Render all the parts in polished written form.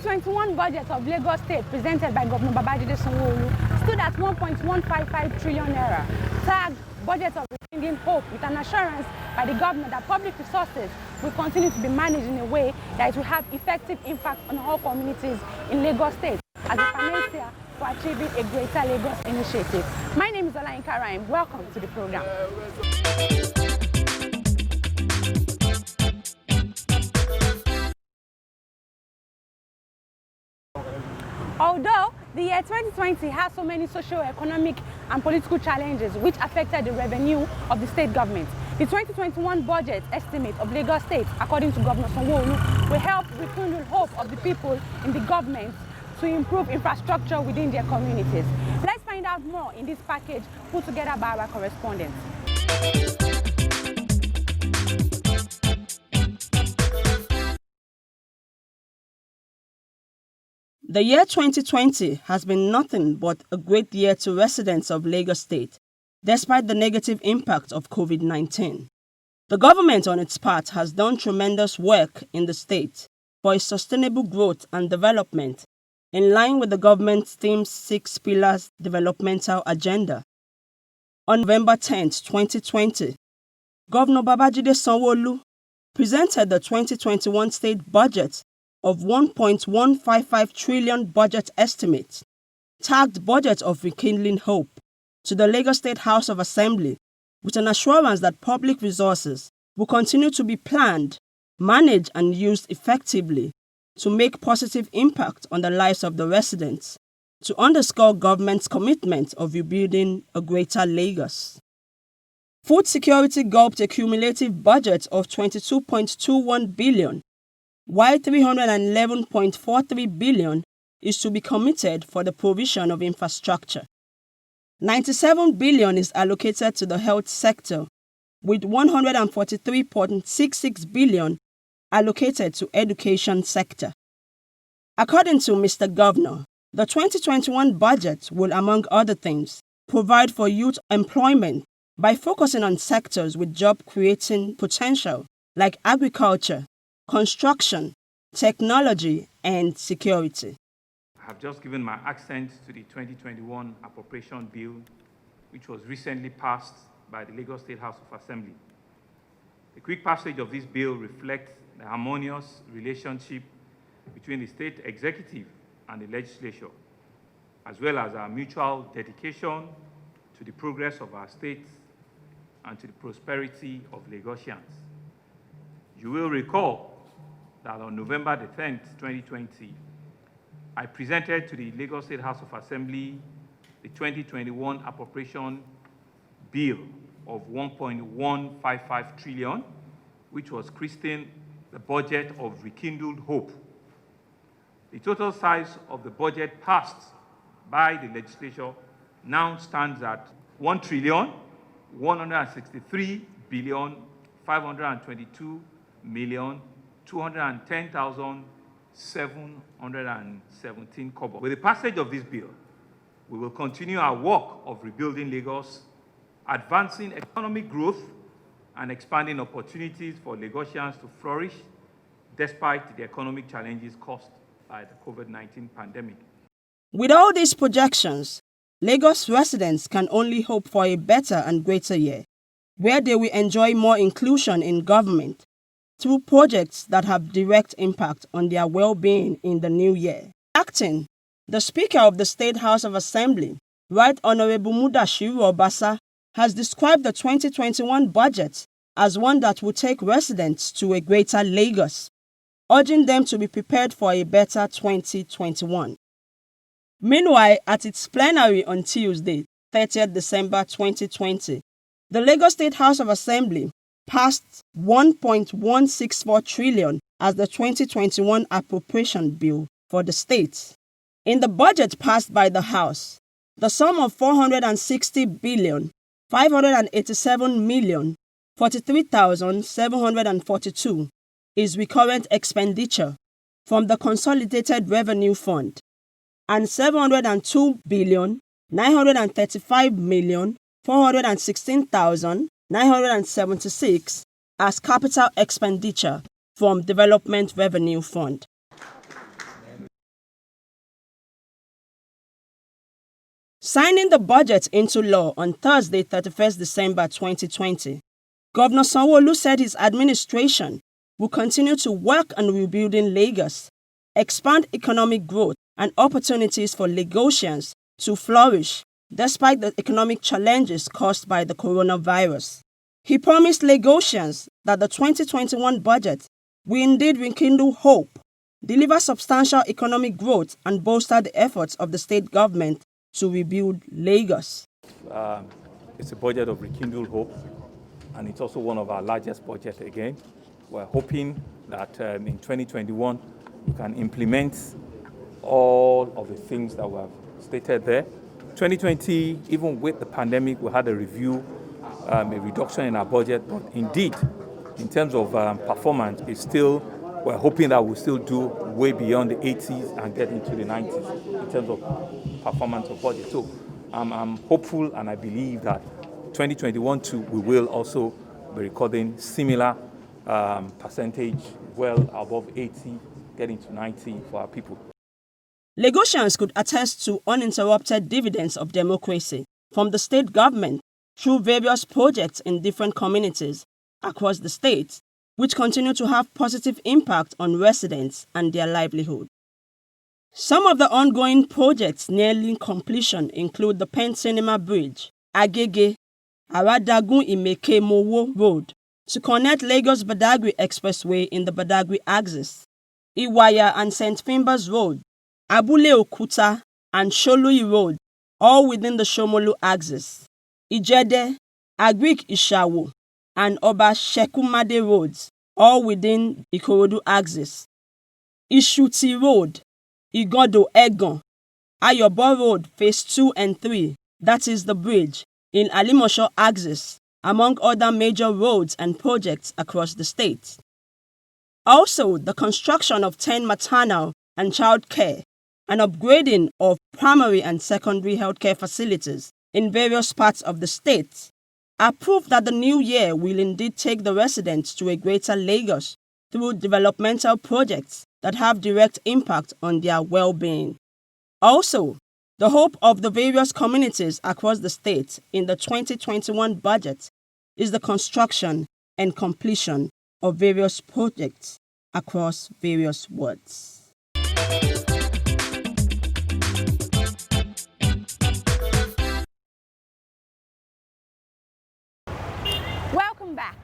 2021 budget of Lagos State presented by Governor Babajide Sanwo-Olu stood at 1.155 trillion naira, tagged Budget of Rekindling Hope, with an assurance by the governor that public resources will continue to be managed in a way that it will have effective impact on all communities in Lagos State as a panacea for achieving a Greater Lagos initiative. My name is Olayinka Rhyme. Welcome to the program. Although the year 2020 has so many socio-economic and political challenges which affected the revenue of the state government, the 2021 budget estimate of Lagos State, according to Governor Sanwo-Olu, will help rekindle hope of the people in the government to improve infrastructure within their communities. Let's find out more in this package put together by our correspondent. The year 2020 has been nothing but a great year to residents of Lagos State, despite the negative impact of COVID-19. The government on its part has done tremendous work in the state for its sustainable growth and development in line with the government's theme's 6 pillars developmental agenda. On November 10, 2020, Governor Babajide Sanwo-Olu presented the 2021 state budget of 1.155 trillion budget estimate, tagged Budget of Rekindling Hope, to the Lagos State House of Assembly with an assurance that public resources will continue to be planned, managed and used effectively to make positive impact on the lives of the residents, to underscore government's commitment of rebuilding a Greater Lagos. Food security gulped a cumulative budget of 22.21 billion, while 311.43 billion is to be committed for the provision of infrastructure. 97 billion is allocated to the health sector, with 143.66 billion allocated to education sector. According to Mr. Governor, the 2021 budget will, among other things, provide for youth employment by focusing on sectors with job-creating potential like agriculture, construction, technology, and security. I have just given my accent to the 2021 appropriation bill, which was recently passed by the Lagos State House of Assembly. The quick passage of this bill reflects the harmonious relationship between the state executive and the legislature, as well as our mutual dedication to the progress of our state and to the prosperity of Lagosians. You will recall that on November the 10th, 2020, I presented to the Lagos State House of Assembly the 2021 appropriation bill of 1.155 trillion, which was christened the Budget of Rekindled Hope. The total size of the budget passed by the legislature now stands at 1,163,522,210,717 kobo. With the passage of this bill, we will continue our work of rebuilding Lagos, advancing economic growth and expanding opportunities for Lagosians to flourish despite the economic challenges caused by the COVID-19 pandemic. With all these projections, Lagos residents can only hope for a better and greater year, where they will enjoy more inclusion in government through projects that have direct impact on their well-being in the new year. Acting, the Speaker of the State House of Assembly, Right Honorable Mudashiru Obasa, has described the 2021 budget as one that will take residents to a Greater Lagos, urging them to be prepared for a better 2021. Meanwhile, at its plenary on Tuesday, 30th December 2020, the Lagos State House of Assembly passed 1.164 trillion as the 2021 appropriation bill for the state. In the budget passed by the House, the sum of 460 billion 587,043,742 is recurrent expenditure from the Consolidated Revenue Fund, and 702,935,416,976 as capital expenditure from Development Revenue Fund. Signing the budget into law on Thursday, 31st December 2020, Governor Sanwo-Olu said his administration will continue to work on rebuilding Lagos, expand economic growth and opportunities for Lagosians to flourish despite the economic challenges caused by the coronavirus. He promised Lagosians that the 2021 budget will indeed rekindle hope, deliver substantial economic growth and bolster the efforts of the state government to rebuild Lagos. It's a budget of rekindled hope, and it's also one of our largest budgets again. We're hoping that in 2021 we can implement all of the things that we have stated there. 2020, even with the pandemic, we had a review, a reduction in our budget, but indeed, in terms of performance, we're hoping that we'll still do way beyond the 80s and get into the 90s in terms of performance of budget. So I'm hopeful, and I believe that 2021 too, we will also be recording similar percentage, well above 80, getting to 90 for our people. Lagosians could attest to uninterrupted dividends of democracy from the state government through various projects in different communities across the state, which continue to have positive impact on residents and their livelihood. Some of the ongoing projects nearing completion include the Pen Cinema Bridge, Agege, Aradagun-Imeke-Mowo Road, to connect Lagos-Badagry Expressway in the Badagry axis, Iwaya and St. Finbar's Road, Abule Okuta and Sholui Road, all within the Shomolu axis, Ijede, Agric Ishawo, and Oba Shekumade Roads, all within Ikorodu axis, Ishuti Road, Igodo Egon, Ayobo Road Phase 2 and 3, that is the bridge, in Alimosho axis, among other major roads and projects across the state. Also, the construction of 10 maternal and child care and upgrading of primary and secondary healthcare facilities in various parts of the state are proof that the new year will indeed take the residents to a greater Lagos through developmental projects that have direct impact on their well-being. Also, the hope of the various communities across the state in the 2021 budget is the construction and completion of various projects across various wards. Welcome back.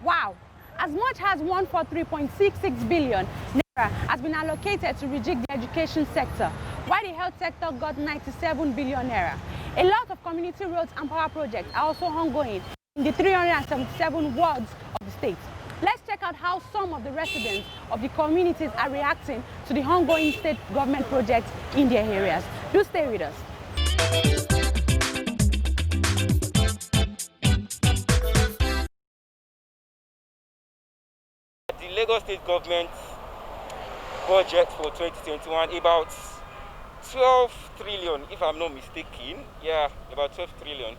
Wow. As much as 143.66 billion naira has been allocated to rejig the education sector, while the health sector got 97 billion naira. A lot of community roads and power projects are also ongoing in the 377 wards of the state. Let's check out how some of the residents of the communities are reacting to the ongoing state government projects in their areas. Do stay with us. The Lagos State Government budget for 2021 about 12 trillion, if I'm not mistaken. Yeah, about 12 trillion.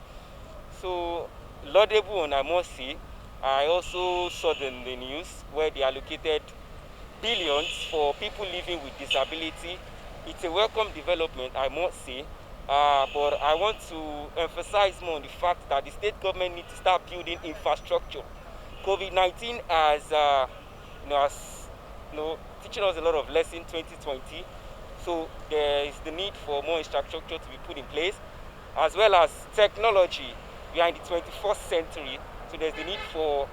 So, laudable, and I must say, I also saw the news where they allocated billions for people living with disability. It's a welcome development, I must say, but I want to emphasize more on the fact that the state government needs to start building infrastructure. COVID-19 has, teaching us a lot of lessons 2020. So there is the need for more infrastructure to be put in place, as well as technology. We are in the 21st century, so there's the need for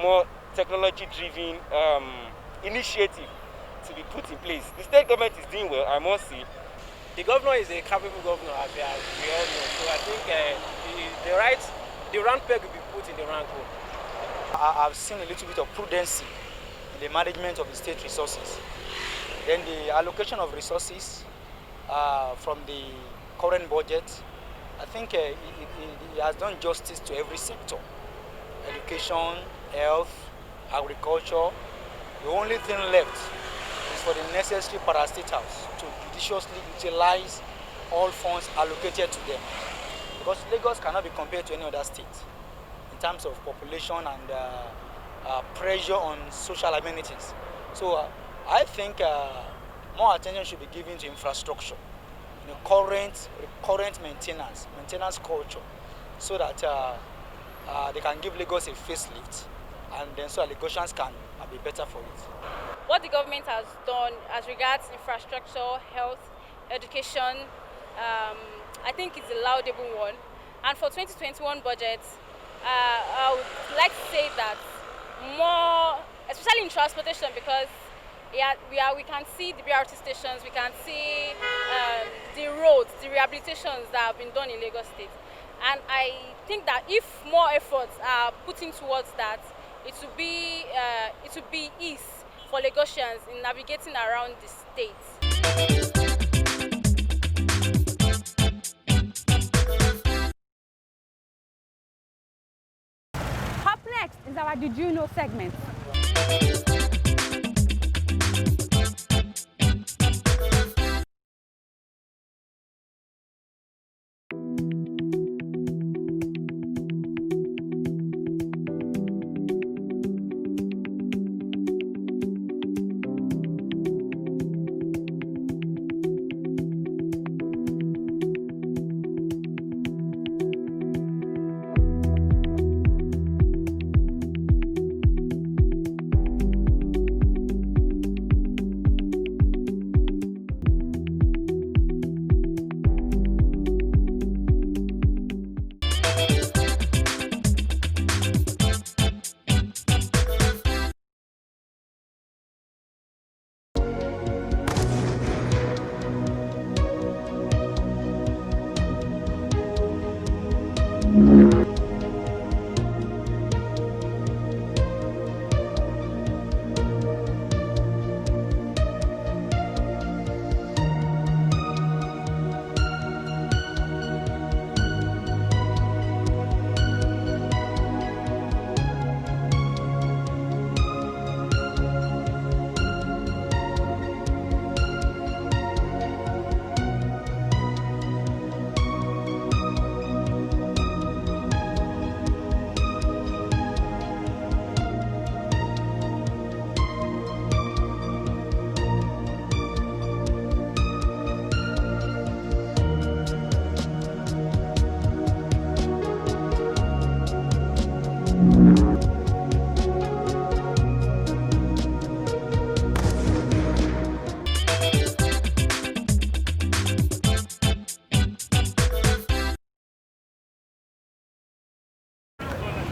more technology-driven initiative to be put in place. The state government is doing well, I must say. The governor is a capable governor, as we all know. So I think the round peg will be put in the round hole. I've seen a little bit of prudency in the management of the state resources. Then the allocation of resources from the current budget, I think it has done justice to every sector. Education, health, agriculture. The only thing left is for the necessary parastatals to judiciously utilize all funds allocated to them. Because Lagos cannot be compared to any other state in terms of population and pressure on social amenities. So I think more attention should be given to infrastructure current maintenance culture, so that they can give Lagos a facelift, and then so that Lagosians can be better for it. What the government has done as regards infrastructure, health, education, I think it's a laudable one. And for 2021 budget, I would like to say that more, especially in transportation, because we can see the BRT stations, we can see the roads, the rehabilitations that have been done in Lagos State. And I think that if more efforts are put in towards that, it would be ease for Lagosians in navigating around the state. Up next is our Did You Know segment.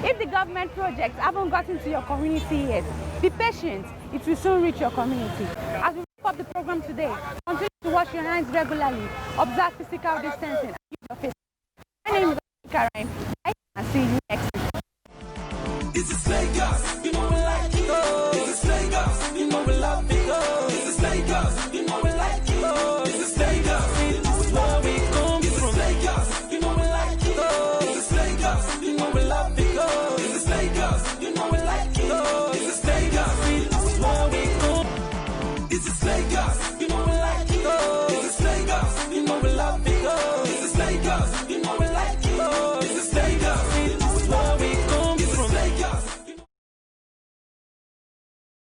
If the government projects haven't gotten to your community yet, be patient. It will soon reach your community. As we wrap up the program today, continue to wash your hands regularly, observe physical distancing, and keep your face. My name is Karen.